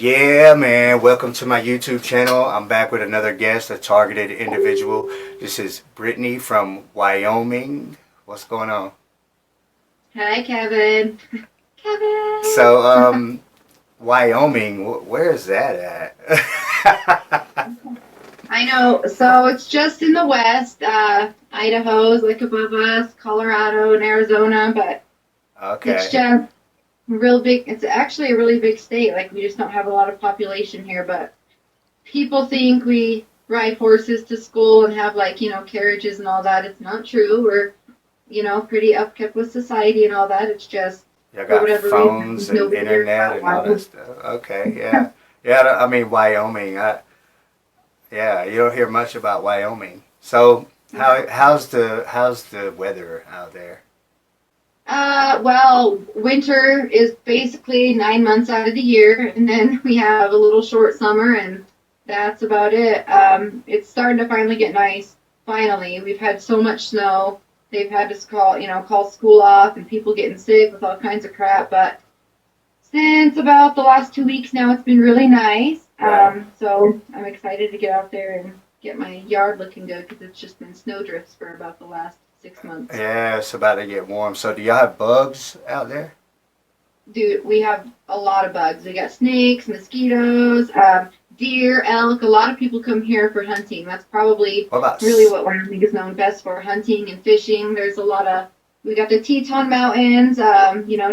Yeah, man. Welcome to my YouTube channel. I'm back with another guest, a targeted individual. This is Britni from Wyoming. What's going on? Hi, Kevin. Kevin. So, Wyoming, where is that at? I know. So it's just in the west. Idaho's like above us, Colorado and Arizona, but it's Okay. just real big. It's actually a really big state. Like we just don't have a lot of population here, but people think we ride horses to school and have like, carriages and all that. It's not true. We're, pretty upkept with society and all that. It's just Y'all for got whatever reason, phones and nobody hears internet about and all that wild. stuff. Okay, yeah. Yeah, I mean, Wyoming. Yeah, you don't hear much about Wyoming. So, how's the weather out there? Well, winter is basically 9 months out of the year, and then we have a little short summer, and that's about it. It's starting to finally get nice. Finally, we've had so much snow. They've had to call school off, and people getting sick with all kinds of crap. But since about the last 2 weeks now, it's been really nice. Right. So I'm excited to get out there and get my yard looking good because it's just been snow drifts for about the last 6 months. Yeah, it's about to get warm. So, do y'all have bugs out there? Dude, we have a lot of bugs. We got snakes, mosquitoes, deer, elk. A lot of people come here for hunting. That's probably What about really what Wyoming is known best for, hunting and fishing. There's a lot of, we got the Teton Mountains,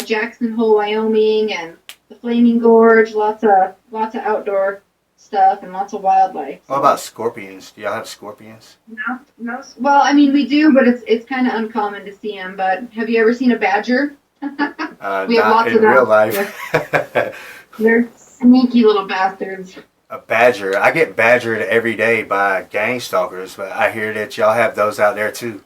Jackson Hole, Wyoming, and the Flaming Gorge. Lots of outdoor stuff and lots of wildlife. what So, about scorpions? Do y'all have scorpions? no, no. Well, I mean, we do, but it's kind of uncommon to see them. But have you ever seen a badger? We have Not lots of in real them. life. They're sneaky little bastards. A badger. I get badgered every day by gang stalkers, but I hear that y'all have those out there too.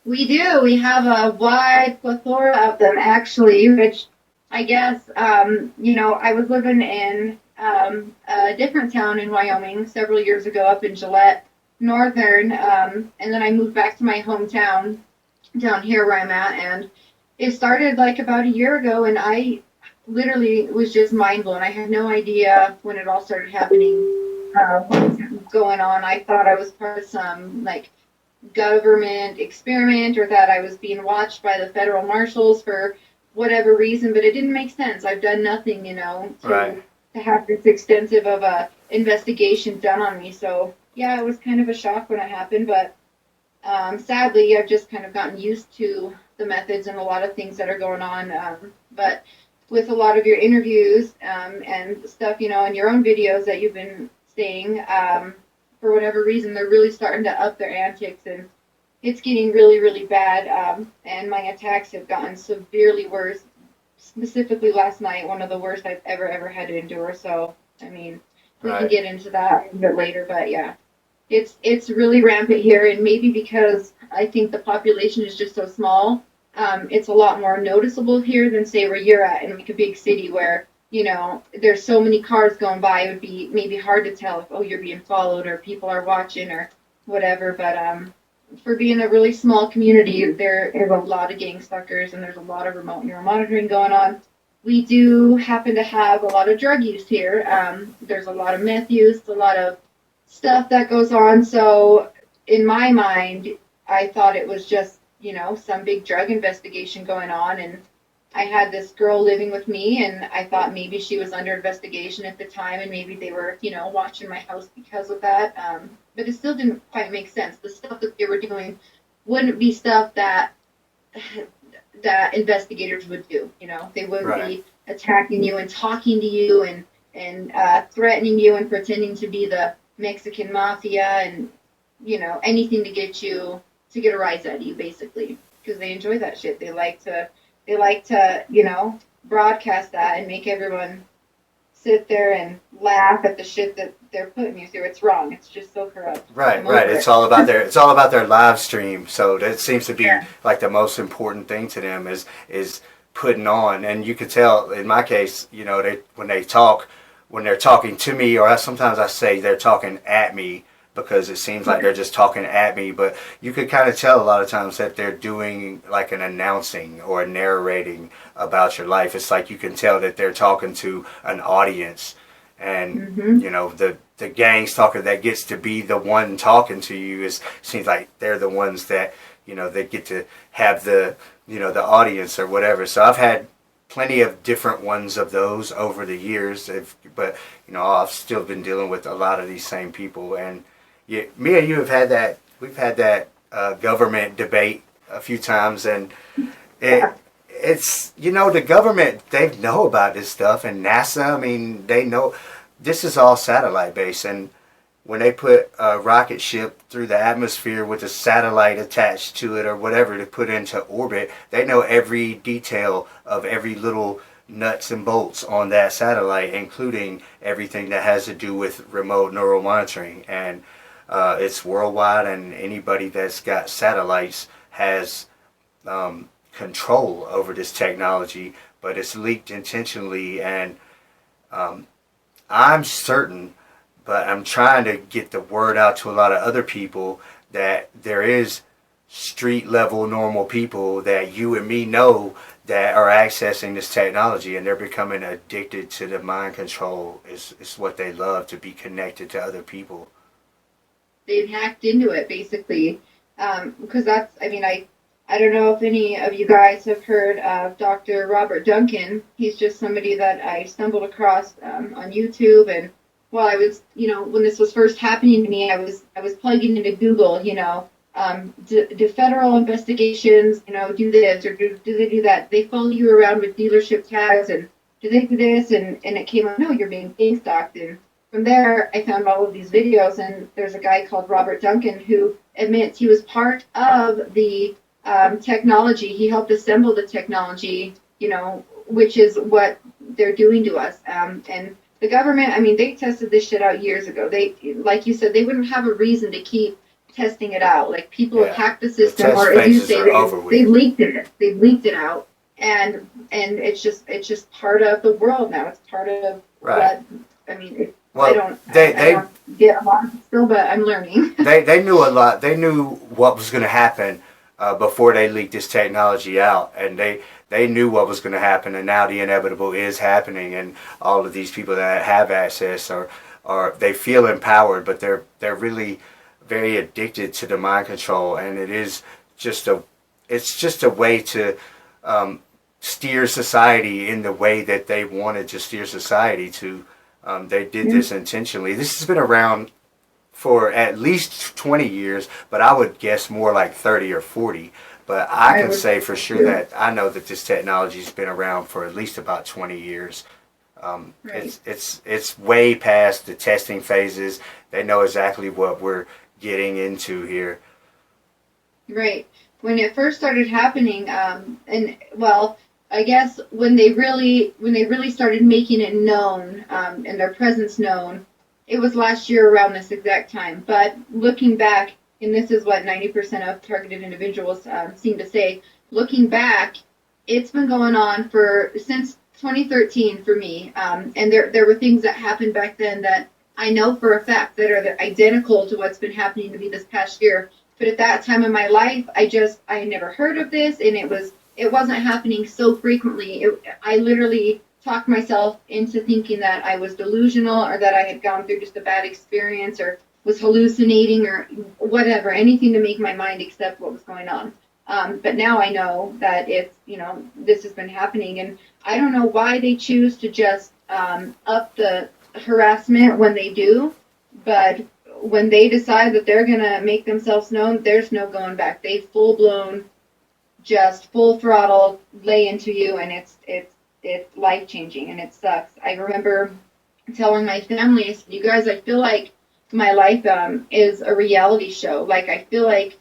We do. We have a wide plethora of them, actually, which I guess, I was living in a different town in Wyoming several years ago up in Gillette, Northern, and then I moved back to my hometown down here where I'm at, and it started like about a year ago, and I literally was just mind blown. I had no idea when it all started happening, what was going on. I thought I was part of some like government experiment or that I was being watched by the federal marshals for whatever reason, but it didn't make sense. I've done nothing, Right. to have this extensive of a investigation done on me. So yeah, it was kind of a shock when it happened, but sadly, I've just kind of gotten used to the methods and a lot of things that are going on. But with a lot of your interviews and stuff, and your own videos that you've been seeing, for whatever reason, they're really starting to up their antics, and it's getting really, really bad. And my attacks have gotten severely worse. Specifically last night, one of the worst I've ever had to endure. So, I mean, we can Right. get into that a bit later, but yeah, it's really rampant here, and maybe because I think the population is just so small, it's a lot more noticeable here than say where you're at in like a big city where there's so many cars going by. It would be maybe hard to tell if you're being followed or people are watching or whatever. But for being a really small community, there is a lot of gang stalkers and there's a lot of remote neural monitoring going on. We do happen to have a lot of drug use here. There's a lot of meth use, a lot of stuff that goes on. So in my mind, I thought it was just, some big drug investigation going on. And I had this girl living with me, and I thought maybe she was under investigation at the time, and maybe they were, watching my house because of that. But it still didn't quite make sense. The stuff that they were doing wouldn't be stuff that investigators would do. They wouldn't Right. be attacking you and talking to you and threatening you and pretending to be the Mexican mafia and anything to get a rise out of you, basically, because they enjoy that shit. They like to broadcast that and make everyone sit there and laugh at the shit that they're putting you through. It's wrong. It's just so corrupt. Right, I'm right. over It's it. all about their live stream. So that seems to be Yeah. like the most important thing to them is putting on. And you could tell in my case, they when they're talking to me, or sometimes I say they're talking at me because it seems like they're just talking at me. But you could kind of tell a lot of times that they're doing like an announcing or a narrating about your life. It's like you can tell that they're talking to an audience, And Mm-hmm. the gang stalker that gets to be the one talking to you seems like they're the ones that they get to have the audience or whatever. So I've had plenty of different ones of those over the years, but I've still been dealing with a lot of these same people. And me and you have had that. We've had that government debate a few times, and it it's the government, they know about this stuff, and NASA, I mean, they know this is all satellite based. And when they put a rocket ship through the atmosphere with a satellite attached to it or whatever to put into orbit, they know every detail of every little nuts and bolts on that satellite, including everything that has to do with remote neural monitoring. And it's worldwide, and anybody that's got satellites has control over this technology, but it's leaked intentionally. And I'm certain, but I'm trying to get the word out to a lot of other people that there is street level normal people that you and me know that are accessing this technology, and they're becoming addicted to the mind control. It's what they love, to be connected to other people. They've hacked into it basically, because that's, I mean, I don't know if any of you guys have heard of Dr. Robert Duncan. He's just somebody that I stumbled across on YouTube. And while I was, when this was first happening to me, I was plugging into Google, do federal investigations, do this or do they do that? They follow you around with dealership tags, and do they do this? And it came up, no, you're being gang stalked. And from there, I found all of these videos, and there's a guy called Robert Duncan who admits he was part of the technology. He helped assemble the technology, which is what they're doing to us. And the government, I mean, they tested this shit out years ago. They, like you said, they wouldn't have a reason to keep testing it out. Like, people have hacked the system, or as you say, they leaked it. They've leaked it out, and it's just part of the world now. It's part of what, I mean. I don't get a lot still, but I'm learning. they knew a lot. They knew what was going to happen before they leaked this technology out, and they knew what was going to happen, and now the inevitable is happening. And all of these people that have access are they feel empowered, but they're really very addicted to the mind control, and it's just a way to steer society in the way that they wanted to steer society to. They did this intentionally. This has been around for at least 20 years, but I would guess more like 30 or 40. But I can say for sure that I know that this technology's been around for at least about 20 years. It's way past the testing phases. They know exactly what we're getting into here. Right. When it first started happening, and well, I guess when they really started making it known, and their presence known, it was last year around this exact time. But looking back, and this is what 90% of targeted individuals seem to say, looking back, it's been going on since 2013 for me. And there were things that happened back then that I know for a fact that are identical to what's been happening to me this past year. But at that time in my life, I had never heard of this, and it wasn't happening so frequently. I literally talked myself into thinking that I was delusional, or that I had gone through just a bad experience, or was hallucinating, or whatever, anything to make my mind accept what was going on. But now I know that it's, this has been happening, and I don't know why they choose to just up the harassment when they do, but when they decide that they're going to make themselves known, there's no going back. They full-blown, just full throttle lay into you, and it's life-changing, and it sucks. I remember telling my family, I said, you guys, I feel like my life is a reality show. Like, I feel like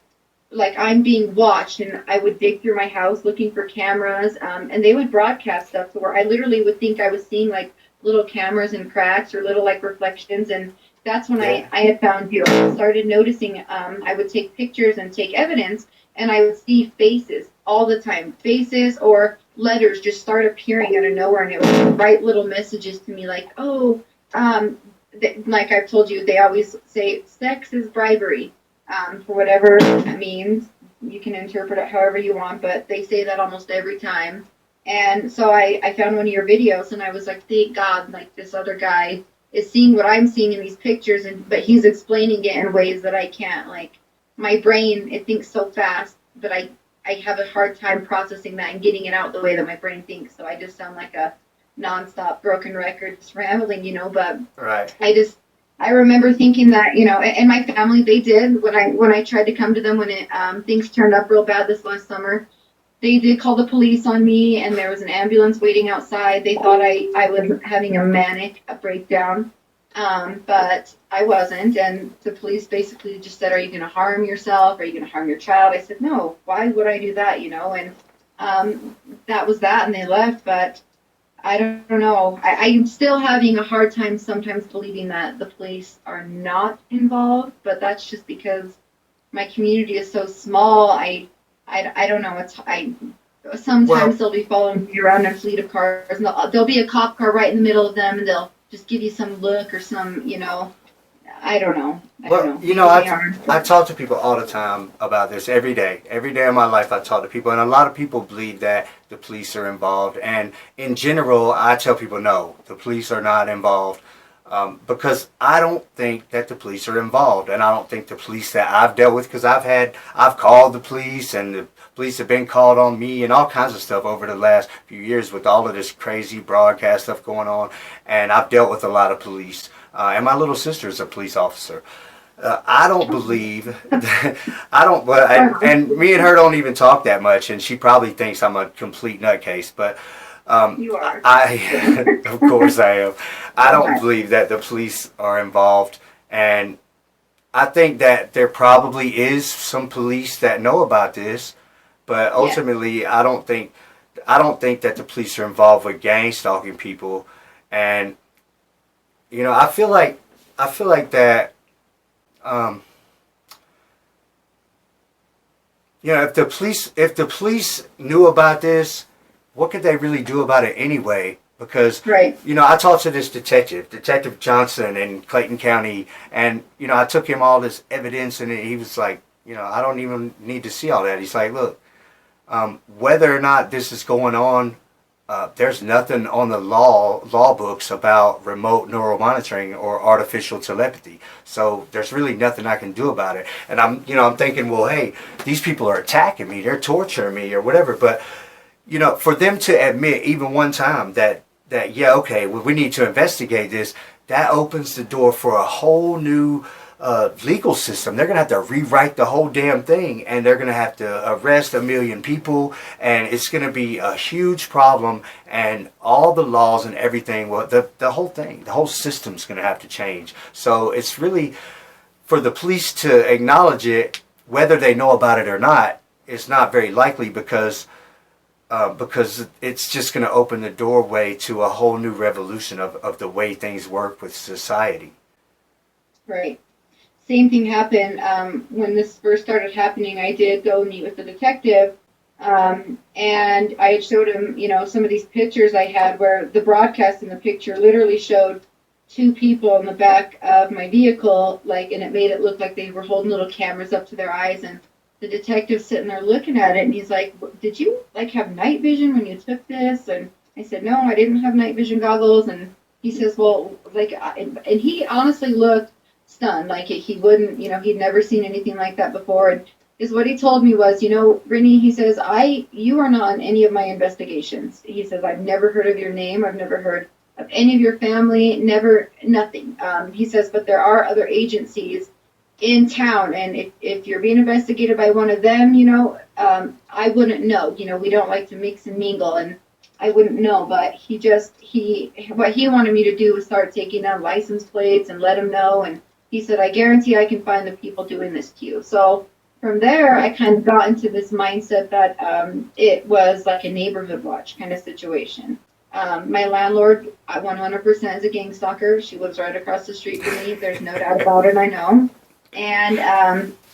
I'm being watched, and I would dig through my house looking for cameras, and they would broadcast stuff where I literally would think I was seeing like little cameras and cracks or little like reflections. And that's when I had found you. I started noticing, I would take pictures and take evidence, and I would see faces all the time. Faces or letters just start appearing out of nowhere, and it would write little messages to me like, oh, like I've told you, they always say sex is bribery, for whatever that means. You can interpret it however you want, but they say that almost every time. And so I found one of your videos, and I was like, thank God, like, this other guy is seeing what I'm seeing in these pictures, but he's explaining it in ways that I can't. Like my brain, it thinks so fast, but I have a hard time processing that and getting it out the way that my brain thinks. So I just sound like a nonstop broken record, just rambling, But Right. I remember thinking that, and my family, they did when I tried to come to them when things turned up real bad this last summer. They did call the police on me, and there was an ambulance waiting outside. They thought I was having a breakdown, but I wasn't. And the police basically just said, "Are you going to harm yourself? Are you going to harm your child?" I said, "No. Why would I do that?" And that was that, and they left. But I don't know. I'm still having a hard time sometimes believing that the police are not involved, but that's just because my community is so small. I don't know. Sometimes they'll be following me around in a fleet of cars, and there'll be a cop car right in the middle of them, and they'll just give you some look or some, I don't know. I talk to people all the time about this every day. Every day of my life, I talk to people, and a lot of people believe that the police are involved. And in general, I tell people no, the police are not involved. Because I don't think that the police are involved, and I don't think the police that I've dealt with, because I've called the police, and the police have been called on me, and all kinds of stuff over the last few years with all of this crazy broadcast stuff going on, and I've dealt with a lot of police, and my little sister is a police officer. I don't believe that, and me and her don't even talk that much, and she probably thinks I'm a complete nutcase, but You are. of course I am. I don't believe that the police are involved, and I think that there probably is some police that know about this, but ultimately I don't think that the police are involved with gang stalking people, and I feel like that if the police knew about this, what could they really do about it anyway? Because, right. I talked to this Detective Johnson in Clayton County, and, I took him all this evidence, and he was like, I don't even need to see all that. He's like, look, whether or not this is going on, there's nothing on the law books about remote neural monitoring or artificial telepathy. So there's really nothing I can do about it. And I'm thinking, well, hey, these people are attacking me, they're torturing me or whatever, but for them to admit even one time that yeah, okay, well, we need to investigate this, that opens the door for a whole new legal system. They're going to have to rewrite the whole damn thing, and they're going to have to arrest 1 million people, and it's going to be a huge problem, and all the laws and everything, well, the whole thing, the whole system's going to have to change. So it's really, for the police to acknowledge it, whether they know about it or not, it's not very likely, because it's just going to open the doorway to a whole new revolution of the way things work with society. Right. Same thing happened when this first started happening. I did go meet with the detective, and I had showed him, some of these pictures I had where the broadcast in the picture literally showed 2 people in the back of my vehicle, and it made it look like they were holding little cameras up to their eyes, and the detective's sitting there looking at it, and he's like, "Did you have night vision when you took this?" And I said, "No, I didn't have night vision goggles." And he says, "Well, and he honestly looked stunned, he wouldn't, he'd never seen anything like that before. And what he told me was, Britni, he says, you are not on any of my investigations. He says, I've never heard of your name, I've never heard of any of your family, nothing. He says, but there are other agencies in town, and if you're being investigated by one of them, I wouldn't know. We don't like to mix and mingle, and I wouldn't know. But what he wanted me to do was start taking down license plates and let him know. And he said, I guarantee I can find the people doing this to you. So from there, I kind of got into this mindset that it was like a neighborhood watch kind of situation. My landlord, 100% is a gang stalker. She lives right across the street from me. There's no doubt about it. I know. And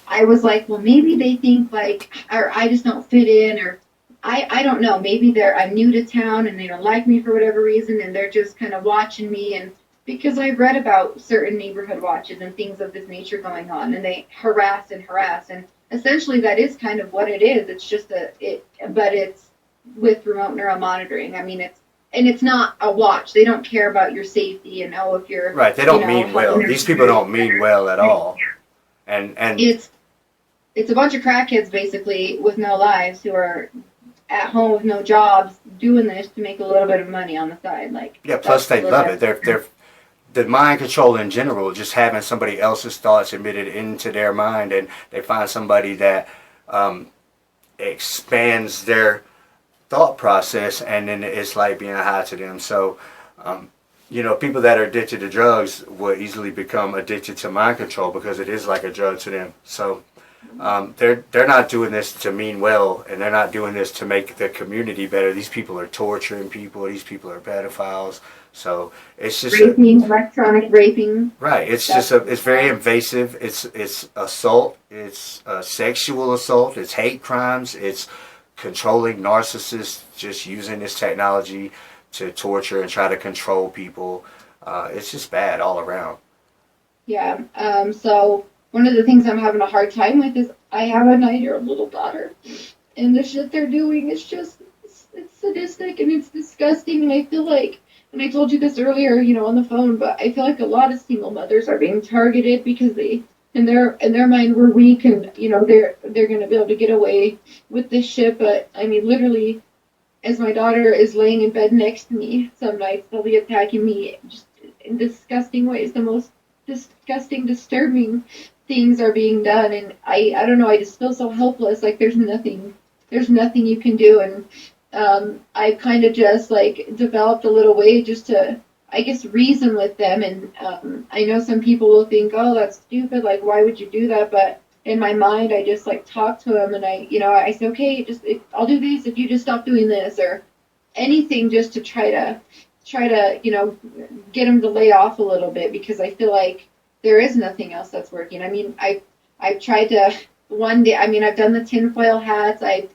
I was like, well, maybe they think or I just don't fit in, or I don't know. Maybe I'm new to town and they don't like me for whatever reason, and they're just kind of watching me. And because I've read about certain neighborhood watches and things of this nature going on, and they harass, and essentially that is kind of what it is. It's just but it's with remote neural monitoring. I mean, and it's not a watch. They don't care about your safety and if you're Right. They don't mean well. These people don't mean well at all. And it's a bunch of crackheads basically with no lives who are at home with no jobs doing this to make a little bit of money on the side. Like yeah, plus they love it. They're the mind control in general, just having somebody else's thoughts admitted into their mind, and they find somebody that expands their thought process, and then it's like being high to them. So, people that are addicted to drugs will easily become addicted to mind control because it is like a drug to them. So, they're not doing this to mean well, and they're not doing this to make the community better. These people are torturing people. These people are pedophiles. So it's just raping, electronic raping. Right. It's it's very invasive. It's assault. It's sexual assault. It's hate crimes. It's controlling narcissists just using this technology to torture and try to control people. It's just bad all around. Yeah. So one of the things I'm having a hard time with is I have a 9-year-old little daughter, and the shit they're doing is just it's sadistic and it's disgusting, and I feel like. And I told you this earlier, on the phone, but I feel like a lot of single mothers are being targeted because they, in their mind, we're weak, and they're going to be able to get away with this shit. But I mean, literally, as my daughter is laying in bed next to me, some nights they'll be attacking me just in disgusting ways. The most disgusting, disturbing things are being done, and I don't know. I just feel so helpless. Like there's nothing you can do, and. I kind of just developed a little way just to, I guess, reason with them. And I know some people will think, oh, that's stupid. Like, why would you do that? But in my mind, I just talk to them, and I say, okay, I'll do this if you just stop doing this, or anything just to try to get them to lay off a little bit, because I feel like there is nothing else that's working. I mean, I've tried to one day. I mean, I've done the tinfoil hats. I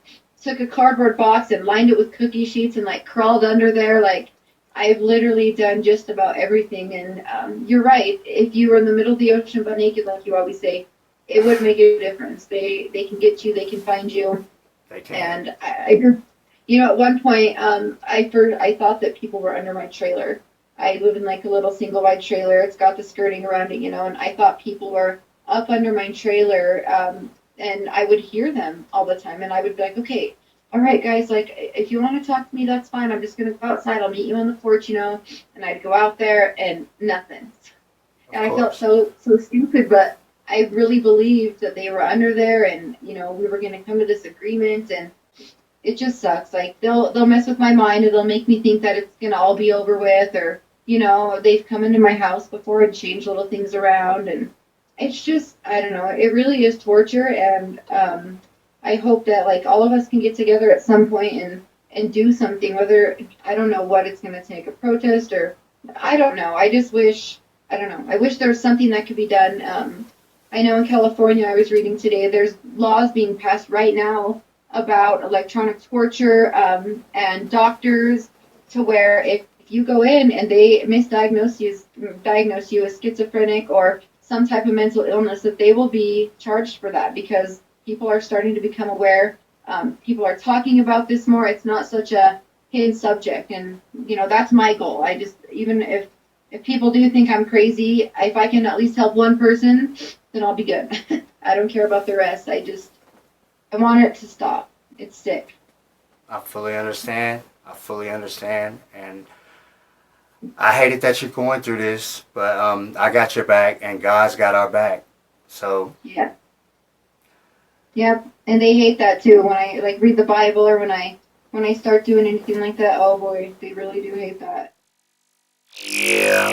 took a cardboard box and lined it with cookie sheets and crawled under there. I've literally done just about everything. And you're right. If you were in the middle of the ocean but naked, like you always say, it would make a difference. They can get you. They can find you. They can. And at one point, I thought that people were under my trailer. I live in a little single wide trailer. It's got the skirting around it, and I thought people were up under my trailer. And I would hear them all the time, and I would be like, okay, all right, guys, if you want to talk to me, that's fine. I'm just going to go outside. I'll meet you on the porch, and I'd go out there, and nothing. And I felt so stupid, but I really believed that they were under there, and, we were going to come to this agreement, and it just sucks. They'll mess with my mind, and they'll make me think that it's going to all be over with, or, they've come into my house before and changed little things around, and it's just, I don't know, it really is torture, and I hope that all of us can get together at some point and do something, whether, I don't know what it's going to take, a protest, or, I don't know, I just wish, I don't know, I wish there was something that could be done. I know in California, I was reading today, there's laws being passed right now about electronic torture, and doctors, to where if you go in and they diagnose you as schizophrenic or some type of mental illness, that they will be charged for that, because people are starting to become aware. People are talking about this more. It's not such a hidden subject, and that's my goal. I just, even if people do think I'm crazy, if I can at least help one person, then I'll be good. I don't care about the rest. I want it to stop. It's sick. I fully understand, and I hate it that you're going through this, but I got your back, and God's got our back. So yeah, yep. And they hate that too. When I read the Bible, or when I start doing anything like that, oh boy, they really do hate that. Yeah.